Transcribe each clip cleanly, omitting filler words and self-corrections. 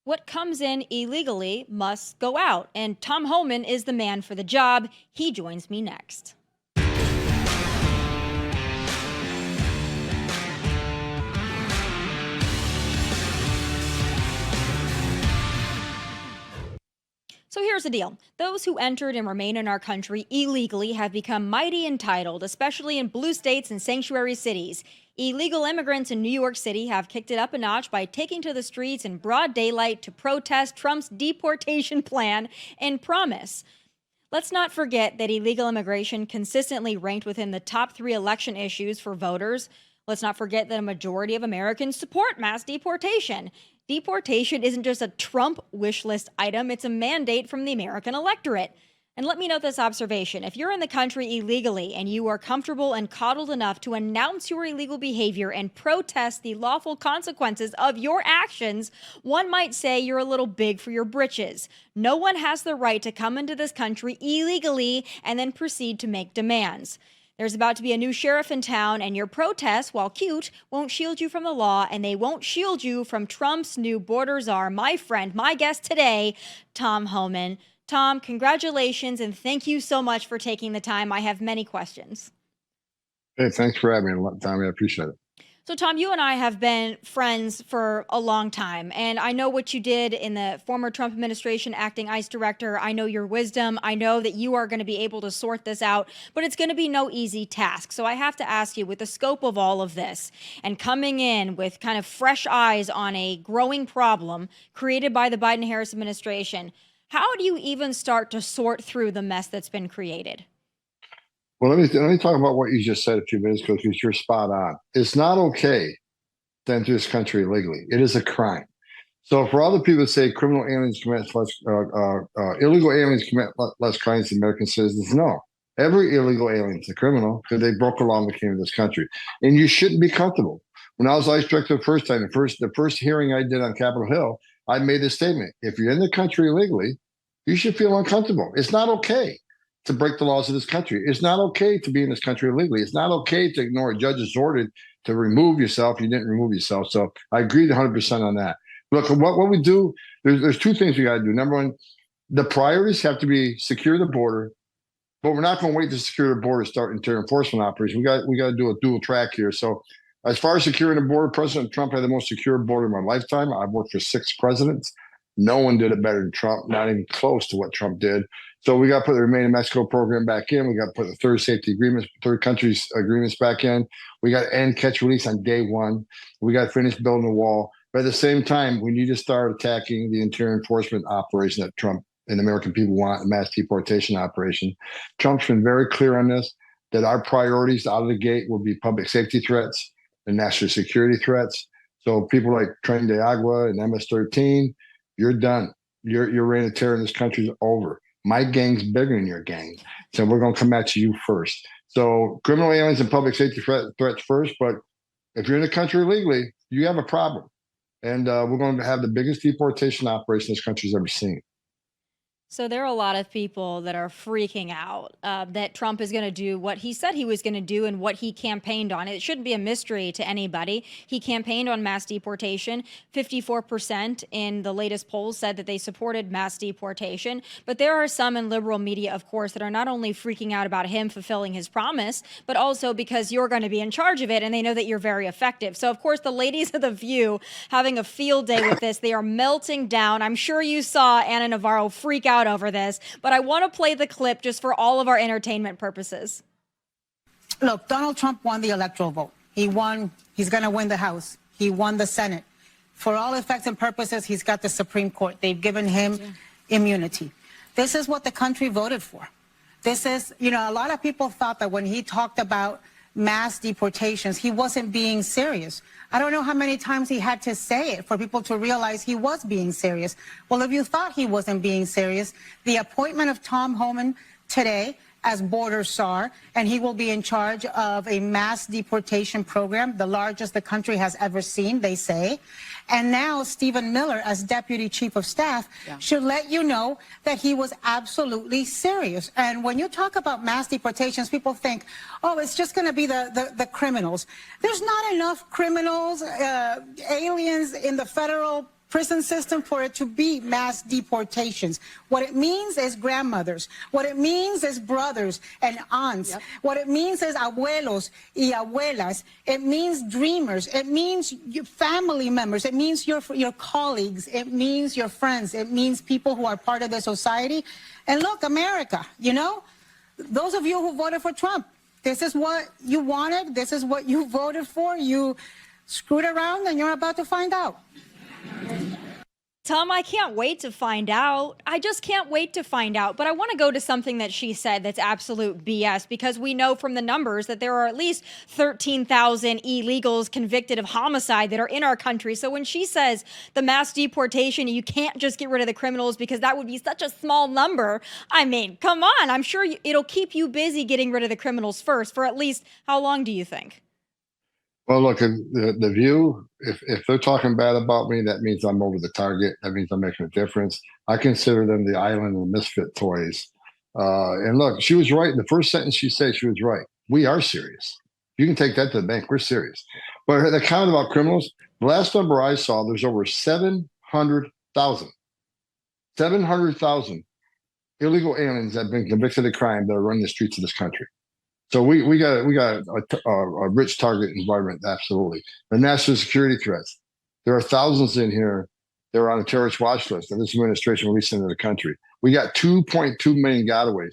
What comes in illegally must go out, and Tom Homan is the man for the job. He joins me next. So here's the deal. Those who entered and remain in our country illegally have become mighty entitled, especially in blue states and sanctuary cities. Illegal immigrants in New York City have kicked it up a notch by taking to the streets in broad daylight to protest Trump's deportation plan and promise. Let's not forget that illegal immigration consistently ranked within the top 3 election issues for voters. Let's not forget that a majority of Americans support mass deportation. Deportation isn't just a Trump wish list item, it's a mandate from the American electorate. And let me note this observation. If you're in the country illegally and you are comfortable and coddled enough to announce your illegal behavior and protest the lawful consequences of your actions, one might say you're a little big for your britches. No one has the right to come into this country illegally and then proceed to make demands. There's about to be a new sheriff in town, and your protests, while cute, won't shield you from the law, and they won't shield you from Trump's new Border Czar. My friend, my guest today, Tom Homan. Tom, congratulations, and thank you so much for taking the time. I have many questions. Hey, thanks for having me, Tommy. I appreciate it. So, Tom, you and I have been friends for a long time, and I know what you did in the former Trump administration, acting ICE director. I know your wisdom. I know that you are going to be able to sort this out, but it's going to be no easy task. So I have to ask you, with the scope of all of this and coming in with kind of fresh eyes on a growing problem created by the Biden-Harris administration, how do you even start to sort through the mess that's been created? Well, let me talk about what you just said a few minutes ago, because you're spot on. It's not okay to enter this country illegally. It is a crime. So for all the people that say criminal aliens commit less, illegal aliens commit less crimes than American citizens, no. Every illegal alien is a criminal because they broke the law and came to this country. And you shouldn't be comfortable. When I was ICE director the first time, the first hearing I did on Capitol Hill, I made this statement. If you're in the country illegally, you should feel uncomfortable. It's not okay to break the laws of this country. It's not okay to be in this country illegally. It's not okay to ignore a judge's order to remove yourself. You didn't remove yourself. So I agreed 100% on that. Look, what we do, there's 2 things we got to do. Number one, the priorities have to be secure the border, but we're not going to wait to secure the border to start interior enforcement operations. We got to do a dual track here. So as far as securing the border, President Trump had the most secure border in my lifetime. I've worked for 6 presidents. No one did it better than Trump, not even close to what Trump did. So we got to put the Remain in Mexico program back in. We got to put the third countries agreements back in. We got to end catch release on day 1. We got to finish building the wall. But at the same time, we need to start attacking the interior enforcement operation that Trump and the American people want, a mass deportation operation. Trump's been very clear on this, that our priorities out of the gate will be public safety threats and national security threats. So people like Tren de Agua and MS-13, you're done. Your reign of terror in this country is over. My gang's bigger than your gang. So we're going to come at you first. So criminal aliens and public safety threats first. But if you're in the country illegally, you have a problem. And we're going to have the biggest deportation operation this country's ever seen. So there are a lot of people that are freaking out that Trump is going to do what he said he was going to do and what he campaigned on. It shouldn't be a mystery to anybody. He campaigned on mass deportation. 54% in the latest polls said that they supported mass deportation. But there are some in liberal media, of course, that are not only freaking out about him fulfilling his promise, but also because you're going to be in charge of it and they know that you're very effective. So, of course, the ladies of The View having a field day with this. They are melting down. I'm sure you saw Ana Navarro freak out over this, but I want to play the clip just for all of our entertainment purposes. Look, Donald Trump won the electoral vote. He won. He's going to win the House. He won the Senate. For all effects and purposes, he's got the Supreme Court. They've given him immunity. This is what the country voted for. This is, you know, a lot of people thought that when he talked about mass deportations, he wasn't being serious. I don't know how many times he had to say it for people to realize he was being serious. Well, if you thought he wasn't being serious, the appointment of Tom Homan today as Border Czar, and he will be in charge of a mass deportation program, the largest the country has ever seen, they say. And now Stephen Miller, as Deputy Chief of Staff, should let you know that he was absolutely serious. And when you talk about mass deportations, people think, oh, it's just going to be the criminals. There's not enough criminals, aliens in the federal prison system for it to be mass deportations. What it means is grandmothers. What it means is brothers and aunts. Yep. What it means is abuelos y abuelas. It means dreamers. It means your family members. It means your colleagues. It means your friends. It means people who are part of the society. And look, America, you know, those of you who voted for Trump, this is what you wanted. This is what you voted for. You screwed around and you're about to find out. Tom, I can't wait to find out. I just can't wait to find out. But I want to go to something that she said that's absolute BS, because we know from the numbers that there are at least 13,000 illegals convicted of homicide that are in our country. So when she says the mass deportation, you can't just get rid of the criminals because that would be such a small number. I mean, come on. I'm sure it'll keep you busy getting rid of the criminals first for at least how long do you think? Well, look, the View, if they're talking bad about me, that means I'm over the target. That means I'm making a difference. I consider them the island of misfit toys. And look, she was right. The first sentence she said, she was right. We are serious. You can take that to the bank. We're serious. But the comment about criminals, the last number I saw, there's over 700,000 illegal aliens that have been convicted of crime that are running the streets of this country. So we got a rich target environment, absolutely. The national security threats. There are thousands in here that are on the terrorist watch list that this administration released into the country. We got 2.2 million gotaways,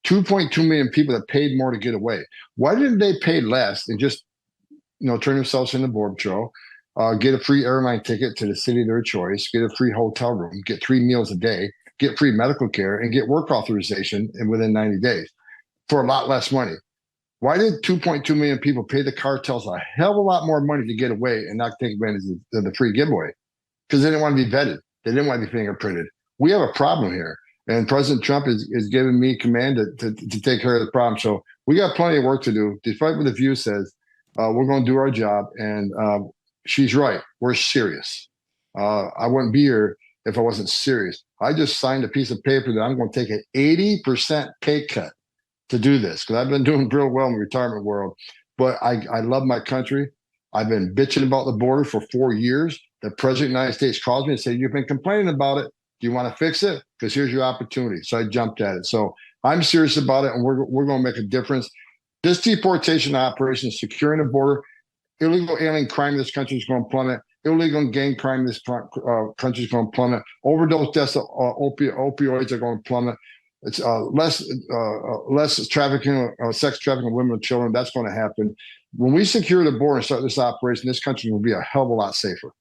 2.2 million people that paid more to get away. Why didn't they pay less and just, turn themselves into Border Czar, get a free airline ticket to the city of their choice, get a free hotel room, get 3 meals a day, get free medical care, and get work authorization within 90 days for a lot less money? Why did 2.2 million people pay the cartels a hell of a lot more money to get away and not take advantage of the free giveaway? Because they didn't want to be vetted. They didn't want to be fingerprinted. We have a problem here. And President Trump is giving me command to take care of the problem. So we got plenty of work to do. Despite what the View says, we're going to do our job. And she's right. We're serious. I wouldn't be here if I wasn't serious. I just signed a piece of paper that I'm going to take an 80% pay cut to do this, because I've been doing real well in the retirement world. But I love my country. I've been bitching about the border for 4 years. The president of the United States calls me and said, "You've been complaining about it. Do you want to fix it? Because here's your opportunity." So I jumped at it. So I'm serious about it, and we're going to make a difference. This deportation operation, securing the border, illegal alien crime in this country is going to plummet. Illegal gang crime in this country is going to plummet. Overdose deaths of opioids are going to plummet. It's less trafficking, sex trafficking of women and children. That's going to happen. When we secure the border and start this operation, this country will be a hell of a lot safer.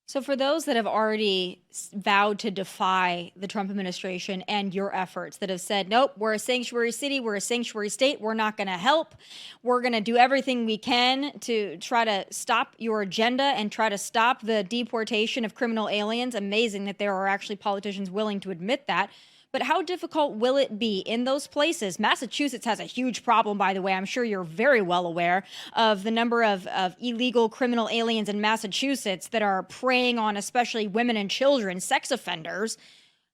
So for those that have already vowed to defy the Trump administration and your efforts, that have said, nope, we're a sanctuary city, we're a sanctuary state, we're not going to help, we're going to do everything we can to try to stop your agenda and try to stop the deportation of criminal aliens. Amazing that there are actually politicians willing to admit that. But how difficult will it be in those places? Massachusetts has a huge problem, by the way. I'm sure you're very well aware of the number of illegal criminal aliens in Massachusetts that are preying on especially women and children, sex offenders.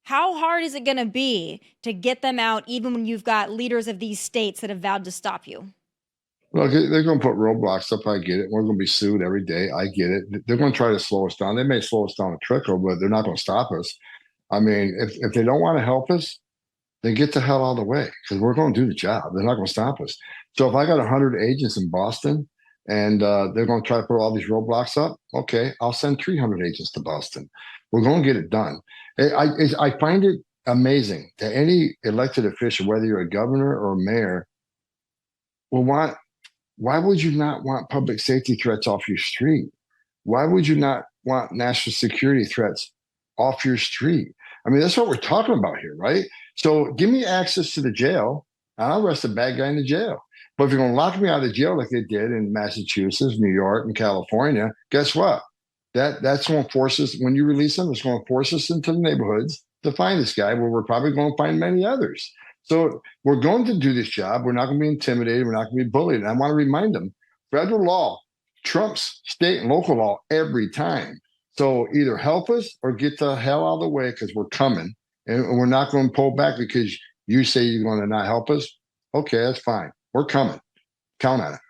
How hard is it going to be to get them out, even when you've got leaders of these states that have vowed to stop you? Well, they're going to put roadblocks up. I get it. We're going to be sued every day. I get it. They're going to try to slow us down. They may slow us down a trickle, but they're not going to stop us. I mean, if they don't want to help us, then get the hell out of the way, because we're going to do the job. They're not going to stop us. So if I got 100 agents in Boston and they're going to try to put all these roadblocks up, okay, I'll send 300 agents to Boston. We're going to get it done. I find it amazing that any elected official, whether you're a governor or a mayor, will want. Why would you not want public safety threats off your street? Why would you not want national security threats off your street? I mean, that's what we're talking about here, right? So give me access to the jail, and I'll arrest a bad guy in the jail. But if you're going to lock me out of the jail like they did in Massachusetts, New York, and California, guess what? That's going to force us, when you release them, it's going to force us into the neighborhoods to find this guy, where we're probably going to find many others. So we're going to do this job. We're not going to be intimidated. We're not going to be bullied. And I want to remind them, federal law trumps state and local law every time. So either help us or get the hell out of the way, because we're coming, and we're not going to pull back because you say you're going to not help us. Okay, that's fine. We're coming. Count on it.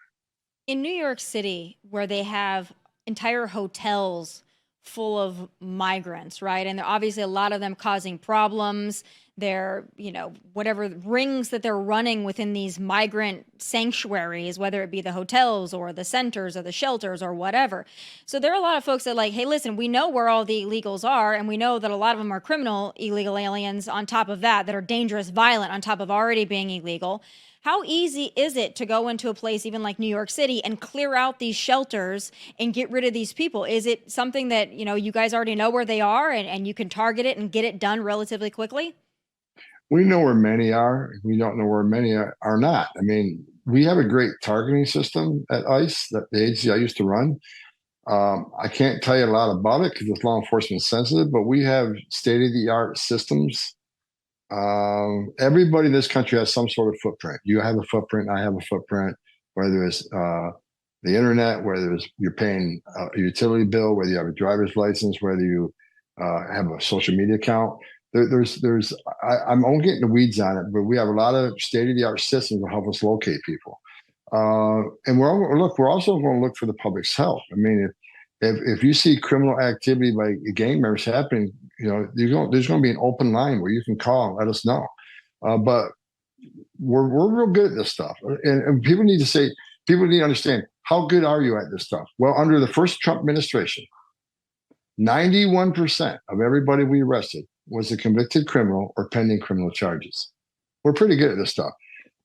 In New York City, where they have entire hotels full of migrants, right? And there are obviously a lot of them causing problems. They're, whatever rings that they're running within these migrant sanctuaries, whether it be the hotels or the centers or the shelters or whatever. So there are a lot of folks that are like, hey, listen, we know where all the illegals are, and we know that a lot of them are criminal illegal aliens on top of that are dangerous, violent on top of already being illegal. How easy is it to go into a place even like New York City and clear out these shelters and get rid of these people? Is it something that, you guys already know where they are and you can target it and get it done relatively quickly? We know where many are. We don't know where many are not. I mean, we have a great targeting system at ICE, that the agency I used to run. I can't tell you a lot about it because it's law enforcement sensitive, but we have state-of-the-art systems. Everybody in this country has some sort of footprint. You have a footprint. I have a footprint, whether it's the internet, whether it's you're paying a utility bill, whether you have a driver's license, whether you have a social media account. I'm only getting the weeds on it, but we have a lot of state-of-the-art systems to help us locate people. And we're also going to look for the public's help. I mean, if you see criminal activity by gang members happening, there's going to be an open line where you can call and let us know. But we're real good at this stuff, and people need to understand, how good are you at this stuff? Well, under the first Trump administration, 91% of everybody we arrested was a convicted criminal or pending criminal charges. We're pretty good at this stuff.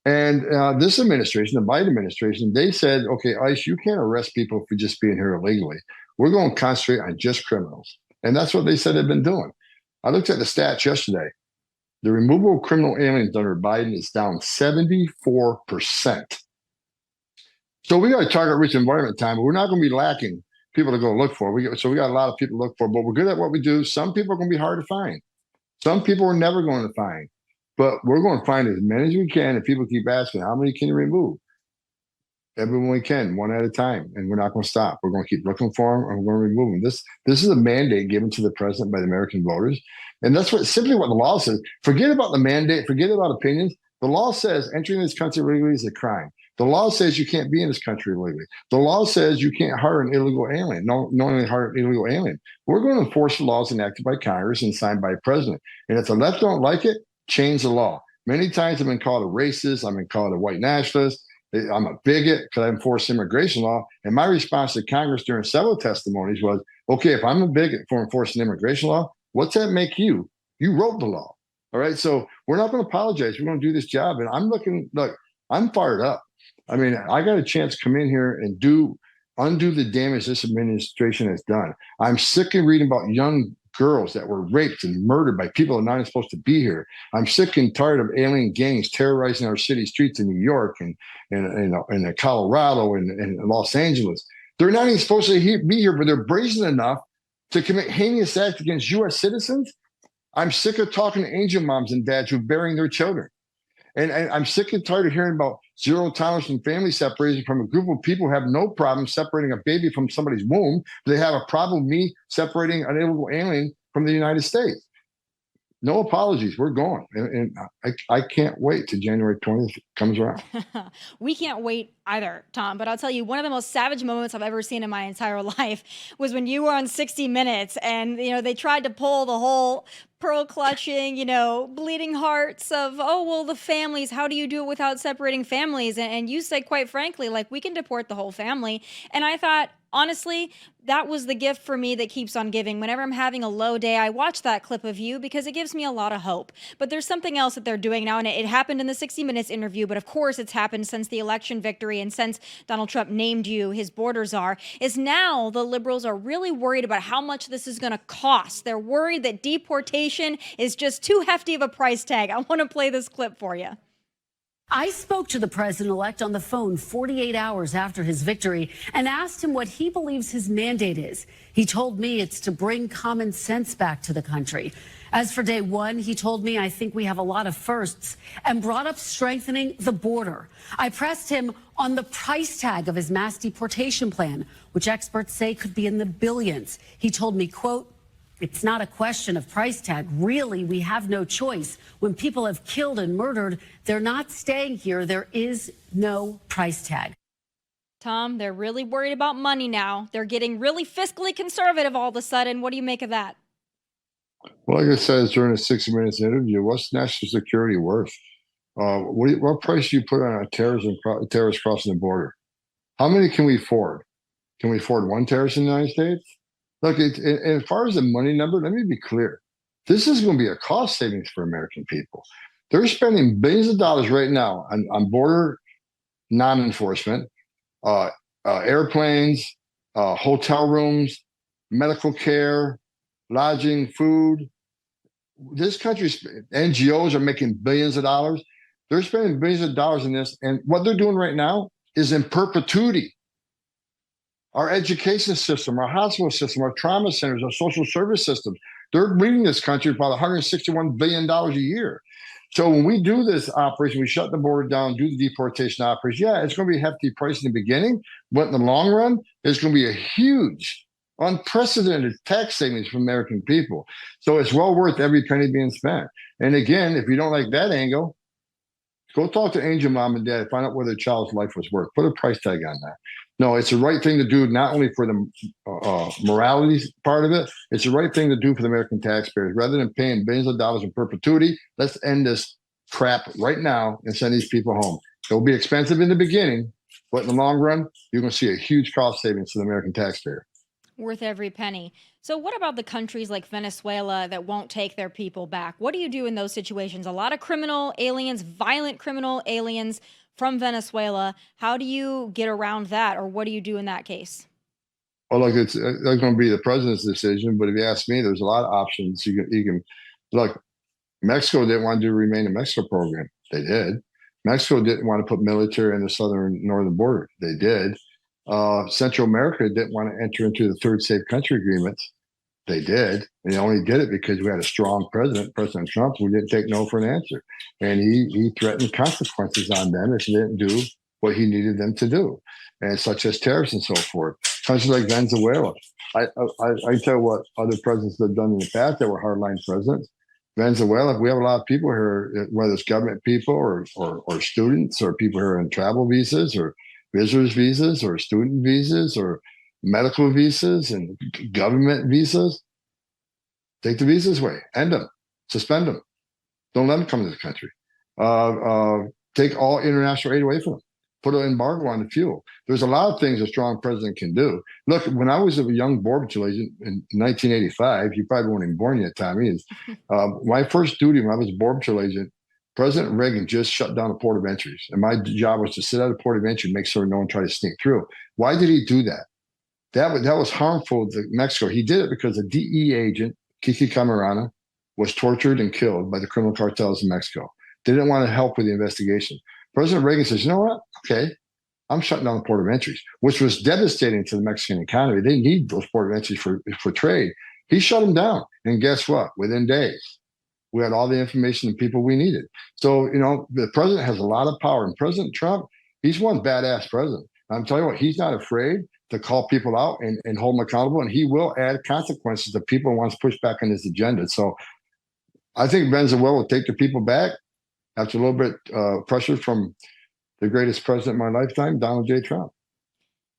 And this administration, the Biden administration, they said, okay, ICE, you can't arrest people for just being here illegally. We're going to concentrate on just criminals. And that's what they said they've been doing. I looked at the stats yesterday. The removal of criminal aliens under Biden is down 74%. So we got a target rich environment time, but we're not going to be lacking people to go look for. So we got a lot of people to look for, but we're good at what we do. Some people are going to be hard to find. Some people we're never going to find, but we're going to find as many as we can. And people keep asking, how many can you remove? Everyone we can, one at a time, and we're not going to stop. We're going to keep looking for them, and we're going to remove them. This is a mandate given to the president by the American voters, and that's simply what the law says. Forget about the mandate. Forget about opinions. The law says entering this country illegally is a crime. The law says you can't be in this country illegally. The law says you can't hire an illegal alien. No, knowingly hire an illegal alien. We're going to enforce the laws enacted by Congress and signed by the president. And if the left don't like it, change the law. Many times I've been called a racist. I've been called a white nationalist. I'm a bigot because I enforce immigration law. And my response to Congress during several testimonies was, okay, if I'm a bigot for enforcing immigration law, what's that make you? You wrote the law. All right. So we're not going to apologize. We're going to do this job. And I'm fired up. I mean, I got a chance to come in here and undo the damage this administration has done. I'm sick of reading about young girls that were raped and murdered by people that are not even supposed to be here. I'm sick and tired of alien gangs terrorizing our city streets in New York and Colorado and Los Angeles. They're not even supposed to be here, but they're brazen enough to commit heinous acts against U.S. citizens. I'm sick of talking to angel moms and dads who are burying their children. And I'm sick and tired of hearing about zero tolerance and family separation from a group of people who have no problem separating a baby from somebody's womb. They have a problem with me separating an illegal alien from the United States. No apologies. We're going. And I can't wait till January 20th comes around. We can't wait either, Tom. But I'll tell you, one of the most savage moments I've ever seen in my entire life was when you were on 60 Minutes and, they tried to pull the whole pearl clutching, bleeding hearts of, oh, well, the families, how do you do it without separating families? And you said, quite frankly, like, we can deport the whole family. And I thought, honestly, that was the gift for me that keeps on giving. Whenever I'm having a low day, I watch that clip of you because it gives me a lot of hope. But there's something else that they're doing now, and it happened in the 60 Minutes interview, but of course it's happened since the election victory and since Donald Trump named you his Border Czar, is now the liberals are really worried about how much this is going to cost. They're worried that deportation is just too hefty of a price tag. I want to play this clip for you. I spoke to the president-elect on the phone 48 hours after his victory and asked him what he believes his mandate is. He told me it's to bring common sense back to the country. As for day one, he told me, I think we have a lot of firsts, and brought up strengthening the border. I pressed him on the price tag of his mass deportation plan, which experts say could be in the billions. He told me, quote, it's not a question of price tag. Really, we have no choice. When people have killed and murdered, they're not staying here. There is no price tag. Tom, they're really worried about money now. They're getting really fiscally conservative all of a sudden. What do you make of that? Well, like I said during a 60 Minutes interview, what's national security worth? What price do you put on a terrorist crossing the border? How many can we afford? Can we afford one terrorist in the United States? Look, as far as the money number, let me be clear. This is going to be a cost savings for American people. They're spending billions of dollars right now on border non-enforcement, airplanes, hotel rooms, medical care, lodging, food. This country's NGOs are making billions of dollars. They're spending billions of dollars in this. And what they're doing right now is in perpetuity. Our education system, our hospital system, our trauma centers, our social service systems, they're bringing this country about $161 billion a year. So when we do this operation, we shut the border down, do the deportation operation. Yeah, it's going to be a hefty price in the beginning, but in the long run, it's going to be a huge, unprecedented tax savings for American people. So it's well worth every penny being spent. And again, if you don't like that angle, go talk to Angel Mom and Dad, find out what their child's life was worth. Put a price tag on that. No, it's the right thing to do, not only for the morality part of it, it's the right thing to do for the American taxpayers. Rather than paying billions of dollars in perpetuity, let's end this crap right now and send these people home. It'll be expensive in the beginning, but in the long run, you're going to see a huge cost savings to the American taxpayer. Worth every penny. So what about the countries like Venezuela that won't take their people back? What do you do in those situations? A lot of criminal aliens, violent criminal aliens from Venezuela. How do you get around that, or what do you do in that case? Well, look, it's going to be the president's decision, but if you ask me, there's a lot of options. You can look. Mexico didn't want to do Remain in Mexico program. They did. Mexico didn't want to put military in the northern border. They did. Central America didn't want to enter into the third safe country agreements. They did. And they only did it because we had a strong president, President Trump, who didn't take no for an answer. And he threatened consequences on them if they didn't do what he needed them to do, and such as tariffs and so forth. Countries like Venezuela. I tell you what other presidents have done in the past that were hardline presidents. Venezuela, we have a lot of people here, whether it's government people or students or people who are on travel visas or visitors visas or student visas or medical visas and government visas. Take the visas away, end them, suspend them. Don't let them come to the country. Take all international aid away from them. Put an embargo on the fuel. There's a lot of things a strong president can do. Look, when I was a young Border Patrol agent in 1985, you probably weren't even born yet, Tommy. My first duty when I was a Border Patrol agent, President Reagan just shut down the port of entries. And my job was to sit at the port of entry and make sure no one tried to sneak through. Why did he do that? That was harmful to Mexico. He did it because a DEA agent, Kiki Camarena, was tortured and killed by the criminal cartels in Mexico. They didn't want to help with the investigation. President Reagan says, you know what? Okay, I'm shutting down the port of entries, which was devastating to the Mexican economy. They need those port of entries for trade. He shut them down. And guess what? Within days, we had all the information and people we needed. So, the president has a lot of power. And President Trump, he's one badass president. I'm telling you what, he's not afraid to call people out and hold them accountable. And he will add consequences to people who want to push back on his agenda. So I think Venezuela will take the people back after a little bit pressure from the greatest president in my lifetime, Donald J. Trump.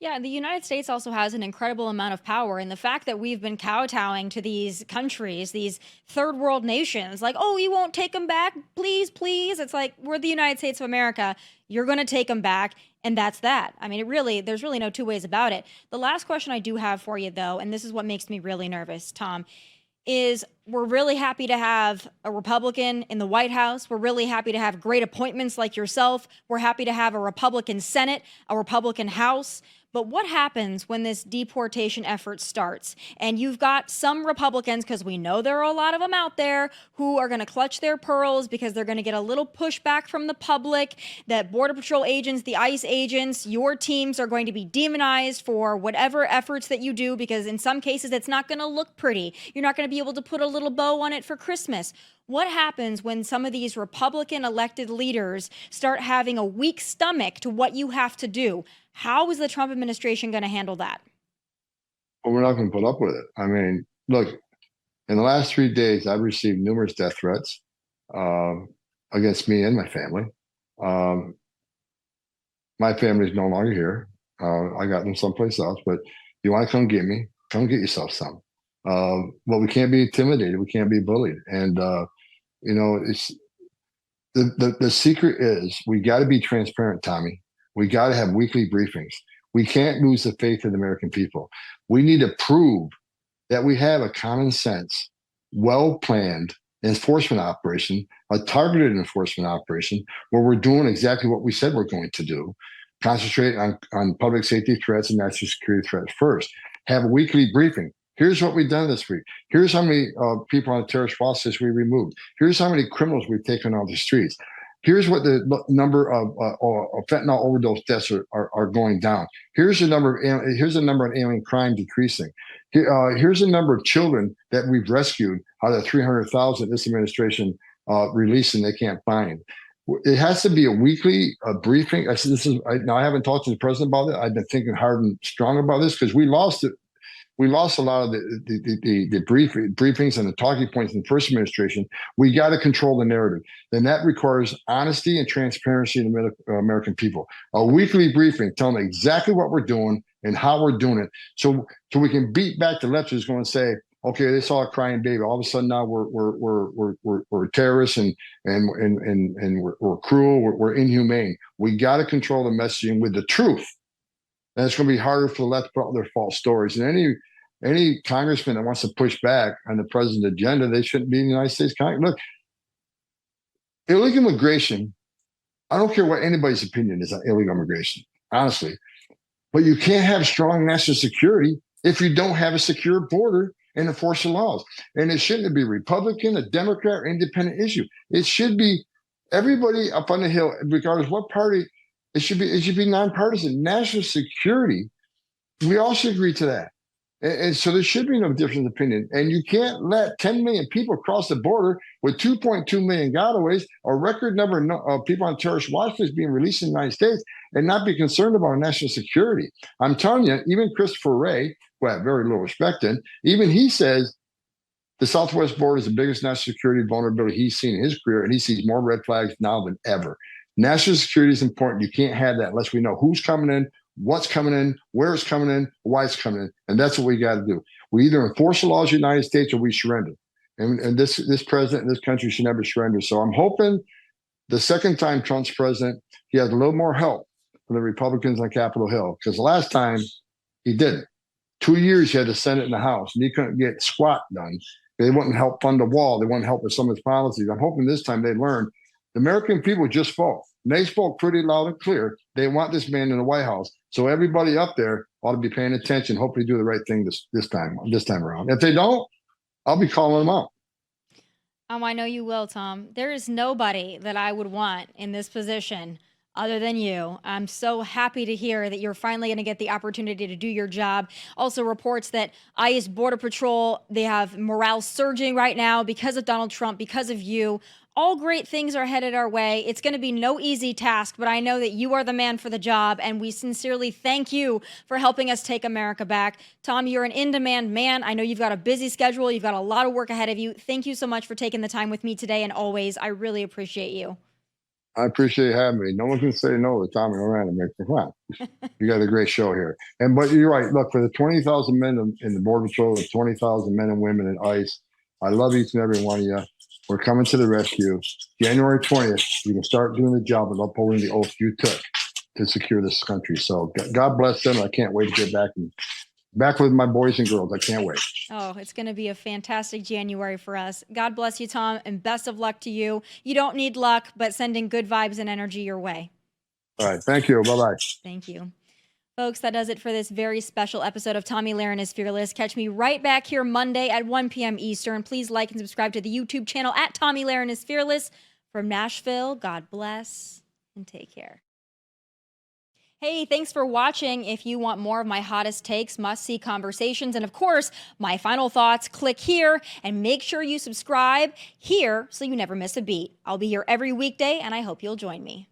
Yeah, the United States also has an incredible amount of power. And the fact that we've been kowtowing to these countries, these third world nations, like, oh, you won't take them back, please, please. It's like, we're the United States of America. You're going to take them back. And that's that. I mean, there's really no two ways about it. The last question I do have for you, though, and this is what makes me really nervous, Tom, is we're really happy to have a Republican in the White House. We're really happy to have great appointments like yourself. We're happy to have a Republican Senate, a Republican House. But what happens when this deportation effort starts? And you've got some Republicans, because we know there are a lot of them out there, who are going to clutch their pearls because they're going to get a little pushback from the public, that Border Patrol agents, the ICE agents, your teams are going to be demonized for whatever efforts that you do, because in some cases it's not going to look pretty. You're not going to be able to put a little bow on it for Christmas. What happens when some of these Republican elected leaders start having a weak stomach to what you have to do? How is the Trump administration going to handle that? Well, we're not going to put up with it. I mean, look, in the last 3 days, I've received numerous death threats against me and my family. My family is no longer here. I got them someplace else, but you want to come get me, come get yourself some. But we can't be intimidated. We can't be bullied. And, it's the secret is we got to be transparent, Tommy. We got to have weekly briefings. We can't lose the faith of the American people. We need to prove that we have a common sense, well-planned enforcement operation, a targeted enforcement operation where we're doing exactly what we said we're going to do. Concentrate on public safety threats and national security threats first. Have a weekly briefing. Here's what we've done this week. Here's how many people on the terrorist watch list we removed. Here's how many criminals we've taken off the streets. Here's what the number of fentanyl overdose deaths are going down. Here's the number of alien crime decreasing. Here's the number of children that we've rescued out of the 300,000 this administration released and they can't find. It has to be a weekly briefing. I haven't talked to the president about it. I've been thinking hard and strong about this because we lost it. We lost a lot of the briefings and the talking points in the first administration. We got to control the narrative. Then that requires honesty and transparency in the American people. A weekly briefing, telling them exactly what we're doing and how we're doing it, so we can beat back the left who's going to say, okay, they saw a crying baby. All of a sudden now we're terrorists and we're cruel. We're inhumane. We got to control the messaging with the truth. And it's going to be harder for the left to put out their false stories. And any congressman that wants to push back on the president's agenda, they shouldn't be in the United States Congress. Look, illegal immigration, I don't care what anybody's opinion is on illegal immigration, honestly, but you can't have strong national security if you don't have a secure border and enforce the laws. And it shouldn't be Republican, a Democrat, or independent issue. It should be everybody up on the Hill, regardless of what party. It should be nonpartisan. National security, we all should agree to that. And so there should be no difference in opinion. And you can't let 10 million people cross the border with 2.2 million gotaways, a record number of people on terrorist watch list being released in the United States, and not be concerned about national security. I'm telling you, even Christopher Wray, who I have very little respect in, even he says the Southwest border is the biggest national security vulnerability he's seen in his career, and he sees more red flags now than ever. National security is important. You can't have that unless we know who's coming in, what's coming in, where it's coming in, why it's coming in. And that's what we got to do. We either enforce the laws of the United States or we surrender. And this president and this country should never surrender. So I'm hoping the second time Trump's president, he has a little more help from the Republicans on Capitol Hill. Because the last time he didn't. 2 years he had the Senate and the House, and he couldn't get squat done. They wouldn't help fund the wall. They wouldn't help with some of his policies. I'm hoping this time they learn. The American people just spoke. And they spoke pretty loud and clear. They want this man in the White House. So everybody up there ought to be paying attention. Hopefully do the right thing this time around. If they don't, I'll be calling them out. I know you will, Tom. There is nobody that I would want in this position other than you. I'm so happy to hear that you're finally going to get the opportunity to do your job. Also reports that ICE Border Patrol, they have morale surging right now because of Donald Trump, because of you. All great things are headed our way. It's going to be no easy task, but I know that you are the man for the job, and we sincerely thank you for helping us take America back. Tom, you're an in-demand man. I know you've got a busy schedule. You've got a lot of work ahead of you. Thank you so much for taking the time with me today and always. I really appreciate you. I appreciate having me. No one can say no to Tomi Lahren and make me fun. You got a great show here. But you're right. Look, for the 20,000 men in the Border Patrol, the 20,000 men and women in ICE, I love each and every one of you. We're coming to the rescue. January 20th, you can start doing the job of upholding the oath you took to secure this country. So God bless them. I can't wait to get back with my boys and girls. I can't wait. Oh, it's going to be a fantastic January for us. God bless you, Tom, and best of luck to you. You don't need luck, but sending good vibes and energy your way. All right. Thank you. Bye-bye. Thank you. Folks, that does it for this very special episode of Tomi Lahren is Fearless. Catch me right back here Monday at 1 p.m. Eastern. Please like and subscribe to the YouTube channel at Tomi Lahren is Fearless. From Nashville, God bless and take care. Hey, thanks for watching. If you want more of my hottest takes, must-see conversations, and of course, my final thoughts, click here and make sure you subscribe here so you never miss a beat. I'll be here every weekday, and I hope you'll join me.